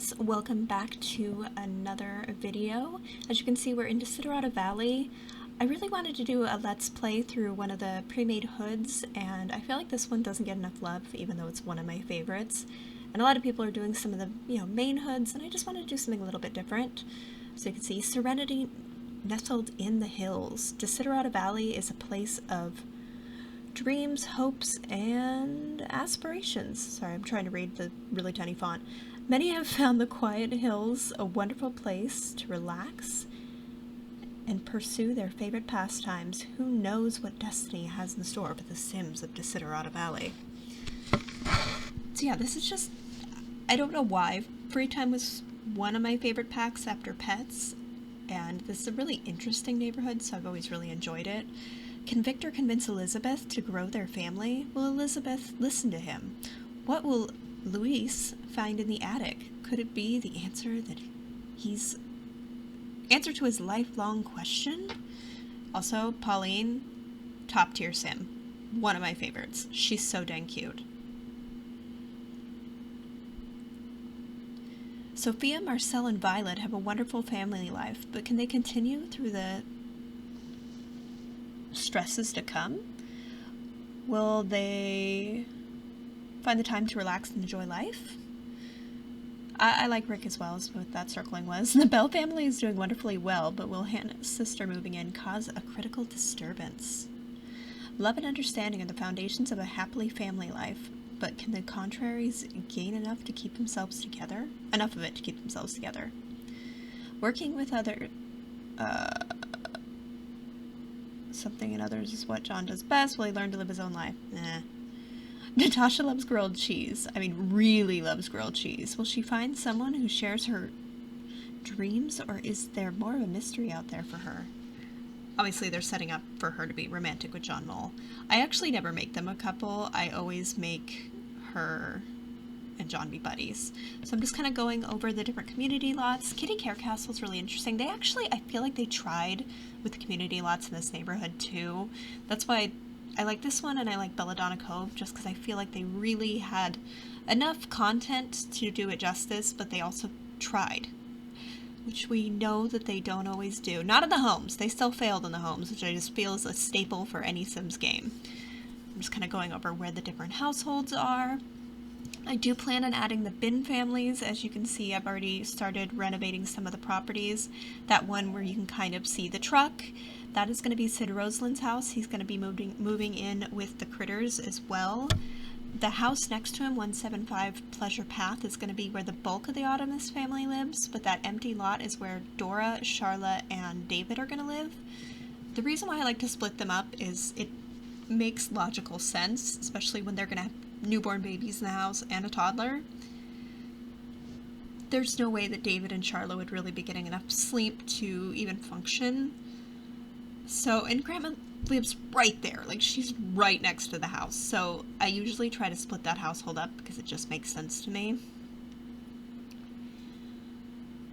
guys, welcome back to another video. As you can see, we're in Desiderata Valley. I really wanted to do a let's play through one of the pre-made hoods, and I feel like this one doesn't get enough love, even though it's one of my favorites. And a lot of people are doing some of the, main hoods, and I just wanted to do something a little bit different. So you can see Serenity nestled in the hills. Desiderata Valley is a place of dreams, hopes, and aspirations. Sorry, I'm trying to read the really tiny font. Many have found the quiet hills a wonderful place to relax and pursue their favorite pastimes. Who knows what destiny has in store for the Sims of Desiderata Valley? So yeah, this is just, I don't know why. Freetime was one of my favorite packs after Pets, and this is a really interesting neighborhood, so I've always really enjoyed it. Can Victor convince Elizabeth to grow their family? Will Elizabeth listen to him? What will Luis find in the attic? Could it be the answer to his lifelong question? Also, Pauline, top tier sim. One of my favorites. She's so dang cute. Sophia, Marcel, and Violet have a wonderful family life, but can they continue through the stresses to come? Will they find the time to relax and enjoy life? I like Rick as well, is what that circling was. The Bell family is doing wonderfully well, but will Hannah's sister moving in cause a critical disturbance? Love and understanding are the foundations of a happily family life, but can the contraries gain enough of it to keep themselves together? Working with other something in others is what John does best. Will he learn to live his own life? Nah. Natasha loves grilled cheese. I mean, really loves grilled cheese. Will she find someone who shares her dreams, or is there more of a mystery out there for her? Obviously, they're setting up for her to be romantic with John Mole. I actually never make them a couple. I always make her and John be buddies. So I'm just kind of going over the different community lots. Kitty Care Castle is really interesting. They actually, I feel like they tried with the community lots in this neighborhood too. That's why I like this one, and I like Belladonna Cove, just because I feel like they really had enough content to do it justice, but they also tried, which we know that they don't always do. Not in the homes. They still failed in the homes, which I just feel is a staple for any Sims game. I'm just kind of going over where the different households are. I do plan on adding the bin families. As you can see, I've already started renovating some of the properties. That one where you can kind of see the truck, that is going to be Cyd Roseland's house. He's going to be moving in with the critters as well. The house next to him, 175 Pleasure Path, is going to be where the bulk of the Autumnus family lives, but that empty lot is where Dora, Charlotte, and David are going to live. The reason why I like to split them up is it makes logical sense, especially when they're going to have newborn babies in the house and a toddler. There's no way that David and Charlotte would really be getting enough sleep to even function. So, and Grandma lives right there, like she's right next to the house. So I usually try to split that household up because it just makes sense to me.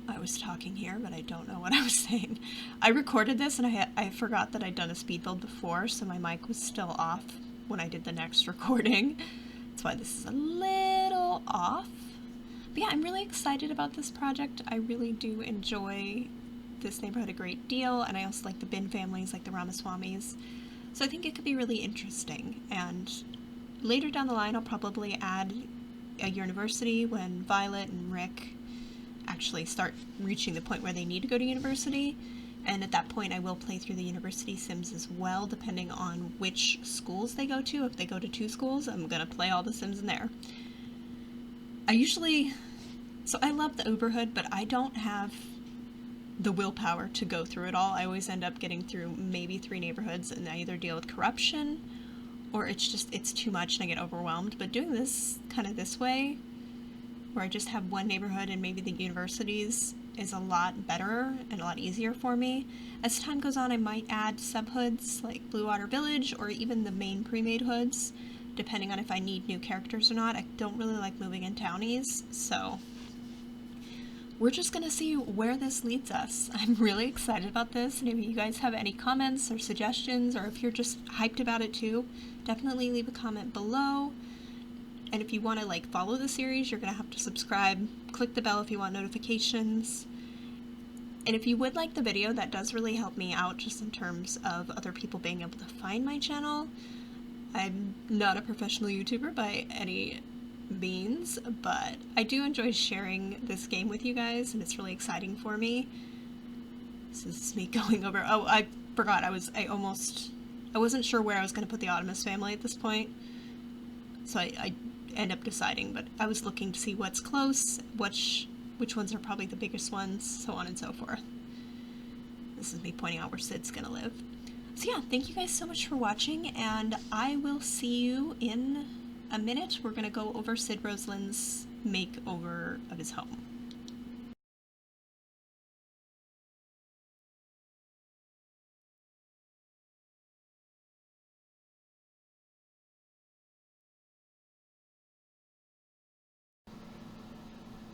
I was talking here, but I don't know what I was saying. I recorded this and I forgot that I'd done a speed build before, so my mic was still off when I did the next recording. That's why this is a little off. But yeah, I'm really excited about this project. I really do enjoy this neighborhood a great deal, and I also like the bin families, like the Ramaswamis. So I think it could be really interesting. And later down the line, I'll probably add a university when Violet and Rick actually start reaching the point where they need to go to university. And at that point, I will play through the university Sims as well, depending on which schools they go to. If they go to 2 schools, I'm going to play all the Sims in there. So I love the Uberhood, but I don't have the willpower to go through it all. I always end up getting through maybe 3 neighborhoods, and I either deal with corruption, or it's too much and I get overwhelmed. But doing this kind of this way, where I just have one neighborhood and maybe the universities, is a lot better and a lot easier for me. As time goes on, I might add sub-hoods like Blue Water Village, or even the main pre-made hoods, depending on if I need new characters or not. I don't really like moving in townies, so we're just gonna see where this leads us. I'm really excited about this, and if you guys have any comments or suggestions, or if you're just hyped about it too, definitely leave a comment below. And if you want to like follow the series, you're going to have to subscribe, click the bell if you want notifications. And if you would like the video, that does really help me out just in terms of other people being able to find my channel. I'm not a professional YouTuber by any means, but I do enjoy sharing this game with you guys, and it's really exciting for me. This is me going over... Oh, I forgot. I wasn't sure where I was going to put the Optimus family at this point. So I end up deciding, but I was looking to see what's close, which ones are probably the biggest ones, so on and so forth. This is me pointing out where Cyd's gonna live. So yeah, thank you guys so much for watching, and I will see you in a minute. We're gonna go over Cyd Roseland's makeover of his home.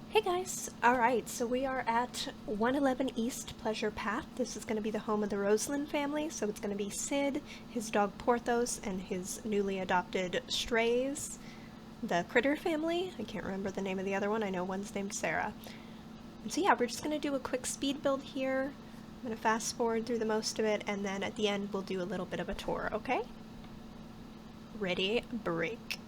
Hey guys! Alright, so we are at 111 East Pleasure Path. This is going to be the home of the Roseland family, so it's going to be Cyd, his dog Porthos, and his newly adopted strays, the Critter family. I can't remember the name of the other one, I know one's named Sarah. And so yeah, we're just going to do a quick speed build here. I'm going to fast forward through the most of it, and then at the end we'll do a little bit of a tour, okay? Ready, break.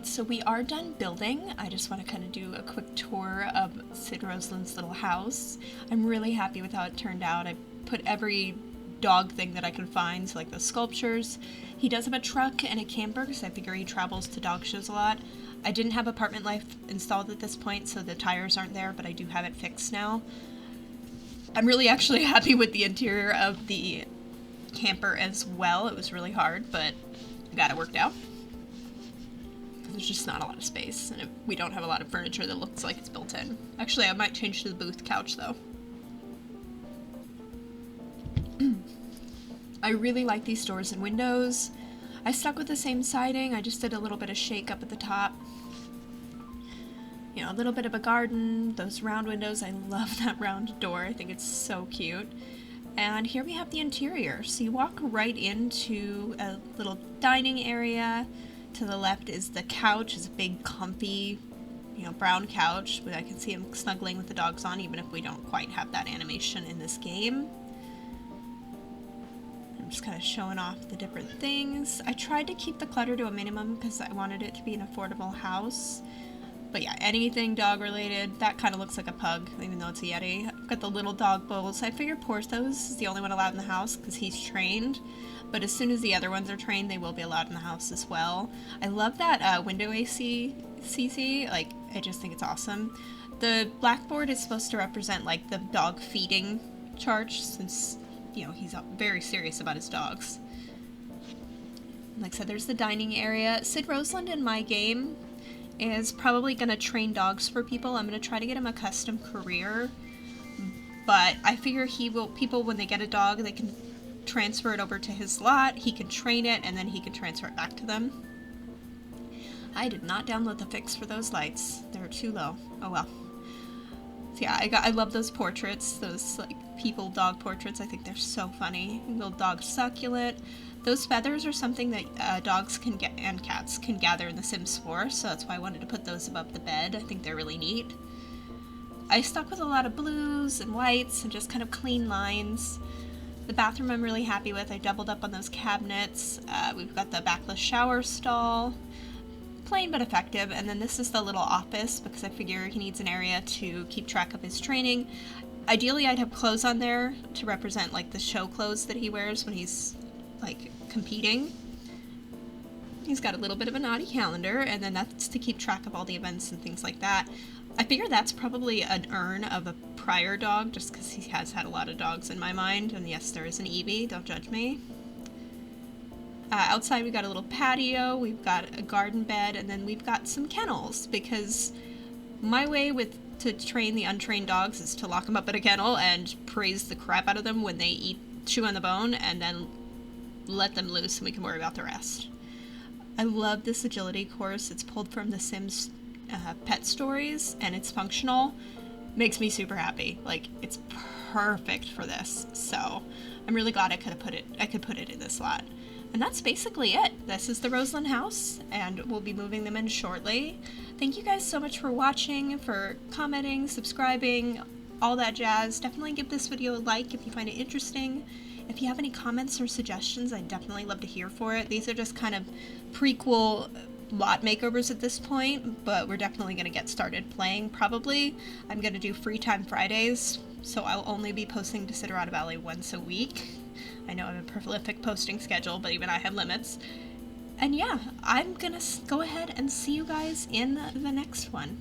So we are done building. I just want to kind of do a quick tour of Cyd Roseland's little house. I'm really happy with how it turned out. I put every dog thing that I can find, so like the sculptures. He does have a truck and a camper, because I figure he travels to dog shows a lot. I didn't have Apartment Life installed at this point, so the tires aren't there, but I do have it fixed now. I'm really actually happy with the interior of the camper as well. It was really hard, but I got it worked out. There's just not a lot of space, and we don't have a lot of furniture that looks like it's built in. Actually, I might change to the booth couch, though. I really like these doors and windows. I stuck with the same siding. I just did a little bit of shake up at the top. You know, a little bit of a garden, those round windows. I love that round door. I think it's so cute. And here we have the interior. So you walk right into a little dining area. To the left is the couch. It's a big, comfy, you know, brown couch. But I can see him snuggling with the dogs on, even if we don't quite have that animation in this game. I'm just kind of showing off the different things. I tried to keep the clutter to a minimum because I wanted it to be an affordable house. But yeah, anything dog related, that kind of looks like a pug, even though it's a Yeti. I've got the little dog bowls. I figure Porthos is the only one allowed in the house because he's trained. But as soon as the other ones are trained, they will be allowed in the house as well. I love that window AC CC. Like, I just think it's awesome. The blackboard is supposed to represent, like, the dog feeding chart, since, you know, he's very serious about his dogs. Like I said, there's the dining area. Cyd Roseland in my game is probably going to train dogs for people. I'm going to try to get him a custom career. But I figure people, when they get a dog, they can transfer it over to his lot, he can train it, and then he can transfer it back to them. I did not download the fix for those lights. They're too low. Oh well. So yeah, I love those portraits, those like people dog portraits. I think they're so funny. Little dog succulent. Those feathers are something that dogs can get and cats can gather in The Sims 4, so that's why I wanted to put those above the bed. I think they're really neat. I stuck with a lot of blues and whites and just kind of clean lines. The bathroom I'm really happy with. I doubled up on those cabinets. We've got the backless shower stall. Plain but effective. And then this is the little office because I figure he needs an area to keep track of his training. Ideally, I'd have clothes on there to represent like the show clothes that he wears when he's like competing. He's got a little bit of a naughty calendar, and then that's to keep track of all the events and things like that. I figure that's probably an urn of a prior dog, just because he has had a lot of dogs in my mind. And yes, there is an Evie, don't judge me. Outside we've got a little patio, we've got a garden bed, and then we've got some kennels, because my way to train the untrained dogs is to lock them up in a kennel and praise the crap out of them when they chew on the bone, and then let them loose and we can worry about the rest. I love this agility course. It's pulled from The Sims Pet Stories, and it's functional. makes me super happy. Like, it's perfect for this. So I'm really glad I could put it in this slot. And that's basically it. This is the Roseland house, and we'll be moving them in shortly. Thank you guys so much for watching, for commenting, subscribing, all that jazz. Definitely give this video a like if you find it interesting. If you have any comments or suggestions, I'd definitely love to hear for it. These are just kind of prequel lot makeovers at this point, but we're definitely going to get started playing, probably. I'm going to do Freetime Fridays, so I'll only be posting Desiderata Valley once a week. I know I have a prolific posting schedule, but even I have limits. And yeah, I'm going to go ahead and see you guys in the next one.